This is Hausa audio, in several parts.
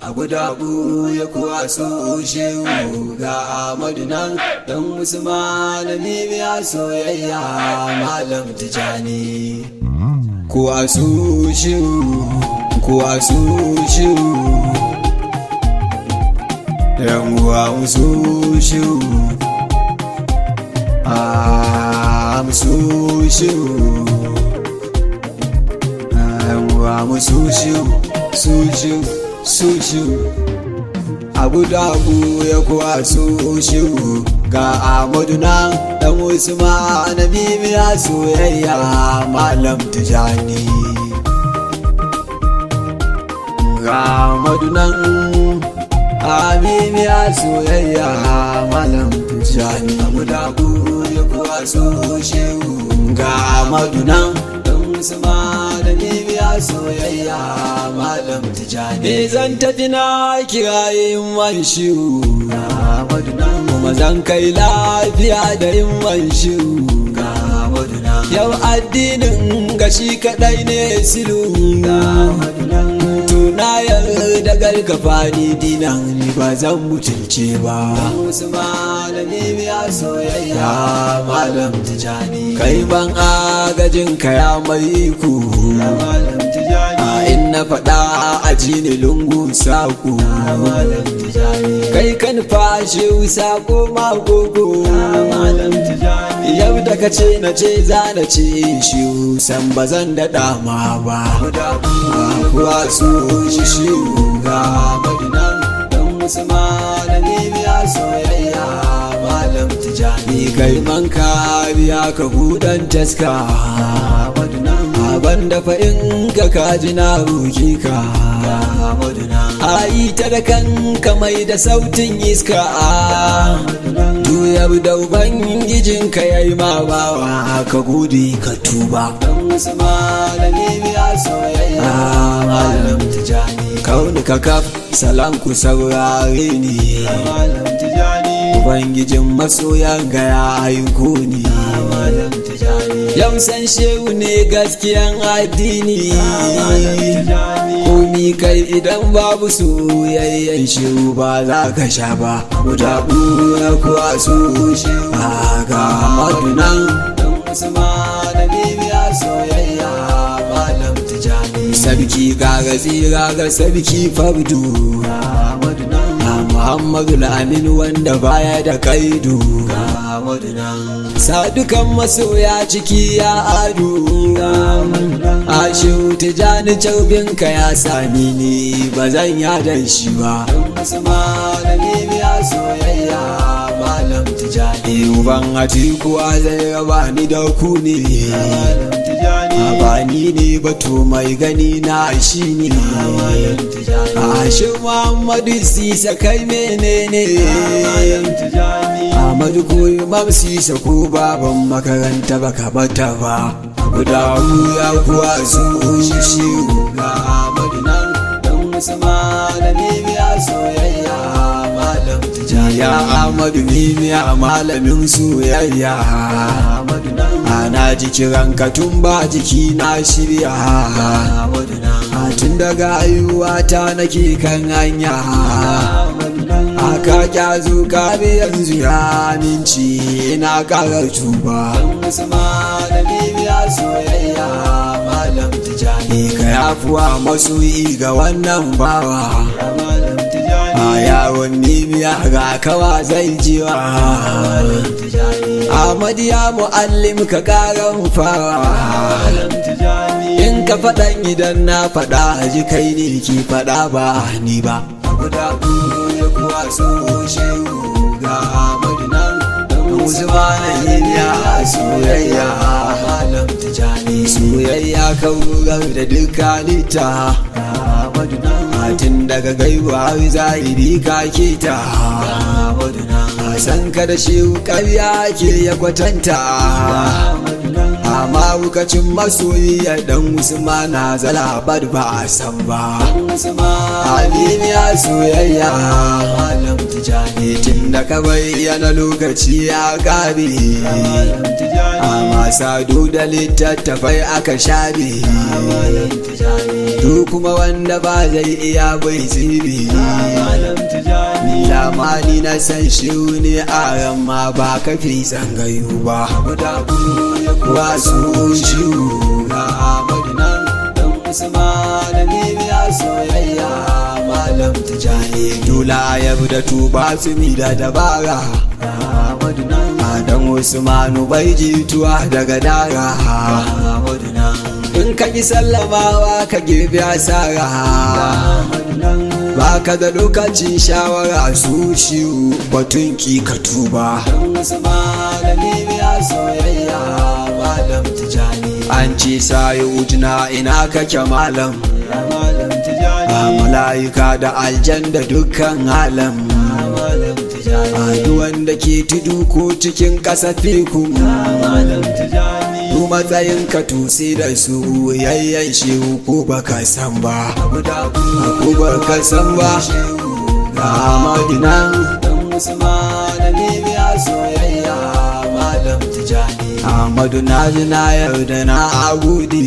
Abu dabu ya kuwa so shehu ga Ahmadu nan dan Usman bibiya soyayya Malam Tijani. Kuwa so shehu, kuwa so shehu, yan uwa so shehu, so shehu, yan uwa so shehu. Sushu Abu dabu ya kuwa sushu ga Ahmadu nan dan Usman bibiya soyayya Malam Tijani. Ga Ahmadu nan bibiya soyayya Malam Tijani. Abu dabu ya kuwa sushu ga Ahmadu nan Usman bibiya soyayya Malam Tijani. Zan tafi na kiraye man shiru kuma zan kai lafiya da yin man shiru. Yau addinin gashi kadai ne silu, tuna yarda gargafa ni dinan ni ba zan mutunce ba. Usman bibiya soyayya Malam Tijani. Kai ban agajin kaya mai ku in na faɗa a jini lungu saƙo. Kai kan fashe saƙo magogo. Yau da ka ce na ce za na ce shi san ba zan daɗa ma ba. Kuwa su shi ga madinan don Usman bibiya soyayya Malam Tijani. Kai man kariya ka buɗan taska ban da fa'in ka kaji na roƙi ka. Ayi ta da kanka mai da sautin iska, duyar da ubangijinka ya yi ma bawa ka gode ka tuba. Usman bibiya soyayya Malam Tijani. Kaunuka kaf salam ku saurare ni, ubangijin masoyan ga ya aiko ni. Yau san shehu ne gaskiyan addini, komi kai idan babu soyayyen shehu ba za ka sha ba. Guda ya kuwa so shehu ga Ahmadu nan don Usman bibiya soyayya Malam Tijani. Sarki ga tsira ga sarki fardu Muhammadu Lamin wanda baya da kaidu. Sadukan masoya ciki ya adu, Ashehu Tijani carbinka ya sami ni ba zan yadan shi ba. Usman bibiya soyayya Malam Tijani. Uban Atikuwa zai raba ni da ku ne, ba ni ne batu mai gani na shi ne. Ashe Muhammadu Sisa kai menene? Ahmadu ko Imam Sisa ko baban makaranta baka bata ba. Guda ya kuwa su shi ga Ahmadu nan don Usman bibiya soyayya Malam Tijani. Ya Ahmadu bibiya malamin soyayya, ana ji kiranka tun ba jiki na shirya. Tun daga ayuwata nake kan hanya, aka kyazo kabe yanzu ya minci ina ƙara tuba. Usman bibiya soyayya Malam Tijani. Ka yafuwa masoyi ga wannan bawa, yawon bibiya ga kawa zai jiwa. Ahmad ya mu'allim ka ƙaran fara, in ka faɗan idan na faɗa ji kai ne ki faɗa ba ni ba. Abu dabu ya kuwa so shehu ga Ahmadu nan don Usman bibiya soyayya Malam Tijani. Soyayya kaurar da dukkanita, tun daga gaiwa zahiri ka kita. San ka da shehu ƙarya ke ya kwatanta, amma wukacin masoyiya dan Usman na zalabar ba a san ba. Habibiya soyayya Malam Tijani. tijani tun da ka bayyana lokaci ya ƙare a masadu da littattafai aka shabe duk kuma wanda ba zai iya bai tsibi ni lamani na san shi ne a ramma ba kafi tsangayu ba wasu shi ga Ahmadu nan dan Usman ne ya soyayya malam tijani dula ya da tuba su mi da dabara Ahmadu nan dan Usmanu bai jituwa daga dara Ahmadu nan in ka ki sallamawa ka girbi asara ba ka da lokacin shawara su shiwu batun ki ka tuba dan Usmanu ya soyayya malam tijani an ce sayi ujina ina kake malam a mala'ika da aljan da dukkan alam a wanda ke tudu ko cikin ƙasa fikun matsayin ka tusi da su yayyan shehu ko baka san ba ko baka san ba ga Madina dan Usman ne ya soyayya malam tijani Ahmadu na ji na yarda na agudi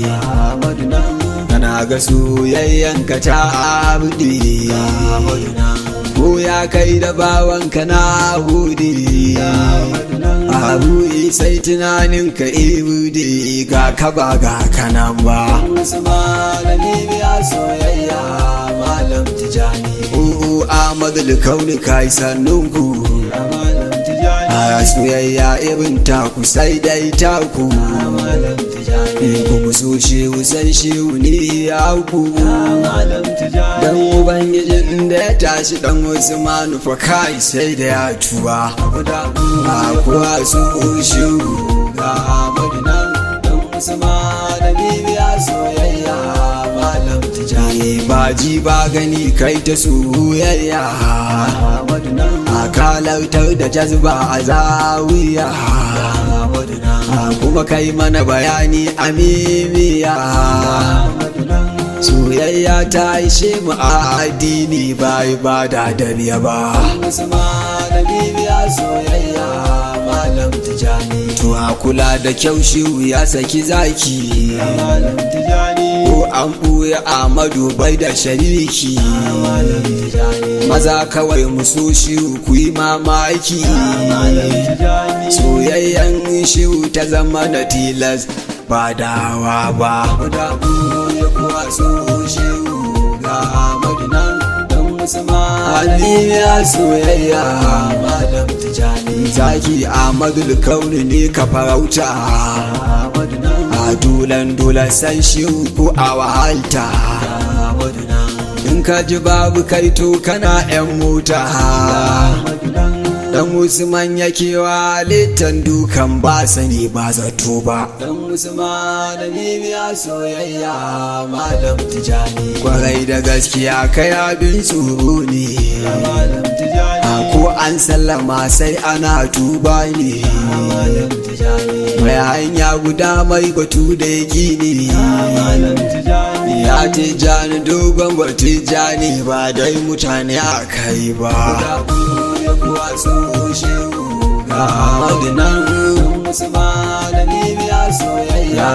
Ahmadu na ga soyayyan ka ta abudi Ahmadu ko ya kai da bawanka na agudi abu sai tunanin ka ibudi ga ka ba ga kanan ba ya soyayya malam tijani Ahmadu kauni kai sannunku a soyayya irin taku sai dai taku ku so shehu san shehu ne ya ku dan ubangijin da ya tashi dan Usmanu fa kai sai da ya tuba a kuwa su shehu ga Ahmadu nan dan Usmanu ya soyayya malam tijani ba ji ba gani kai ta soyayya a kalartar da jazba a zawiya kuma kai mana bayani a mimiya soyayya ta ishe mu a addini ba ibada dariya ba soyayya malam tijani to a kula da kyau shehu ya saki zaki ko an ɓuya Ahmadu bai da shariki maza kawai musu shehu ku yi mamaki soyayyan shehu ta zama na tilas ba dawa ba ya soyayya malam tijani zaki Ahmadu kauni ne ka farauta a dulan san shi ko a wahalta in ka ji babu kaito kana yan mota dan Usman yake wa littan dukan ba sani ba zato ba dan Usman ne ya soyayya malam tijani kwarai da gaskiya kai abin tsoro ne malam tijani ko an sallama sai ana tuba ne malam tijani mai hanya guda mai batu da yaki ne malam tijani ya tijani dogon batu jani ba dai mutane a kai ba wasu shehu ga Ahmadu nan Usman ne ya soyayya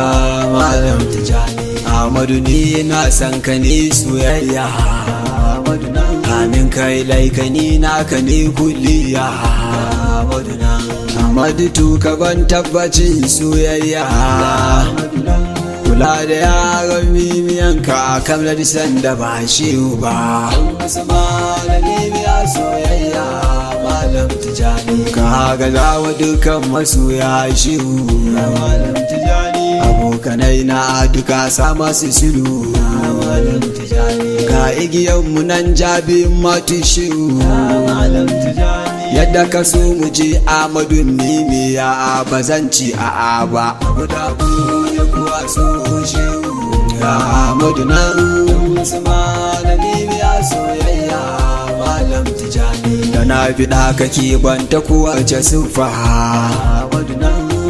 malam tijani Ahmadu ni na san ka ne soyayya Ahmadu nan amin kai laikani naka ne kulliya Ahmadu nan Ahmadu tu ka ban tabbacin soyayya Ahmadu nan kula da yaran mimiyanka kamar sanda ba shehu ba Usman ne ya soyayya malam tijani ka ga zawa dukan masoya shehu malam tijani abokanai na duka sa masu silu malam tijani ga igiyan mu nan jabi matu shehu malam tijani yadda ka so mu je Ahmadu ne ya bazanci a ba guda ya kuwa so shehu ga Ahmadu nan Usman ne ya soyayya malam tijani da na fiɗa kake banta kowace sufa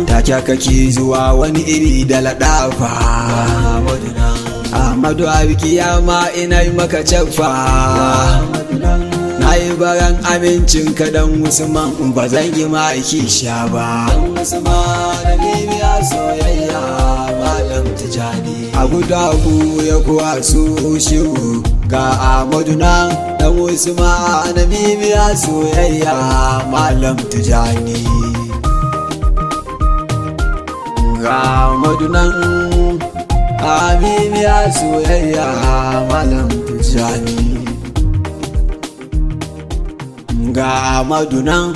take kake zuwa wani iri da laɗafa Ahmadu a kiyama ina yi maka cafa na yi baran amincin ka dan Usman ba zan yi ma kisha ba. Dan Usman na bibiya soyayya malam Tijani. A guda ku ya kuwa su shiru ga Ahmadu nan dan Usman na bibiya soyayya malam Tijani. Ga Ahmadu nan a bibiya soyayya malam Tijani. Ga Ahmadu nan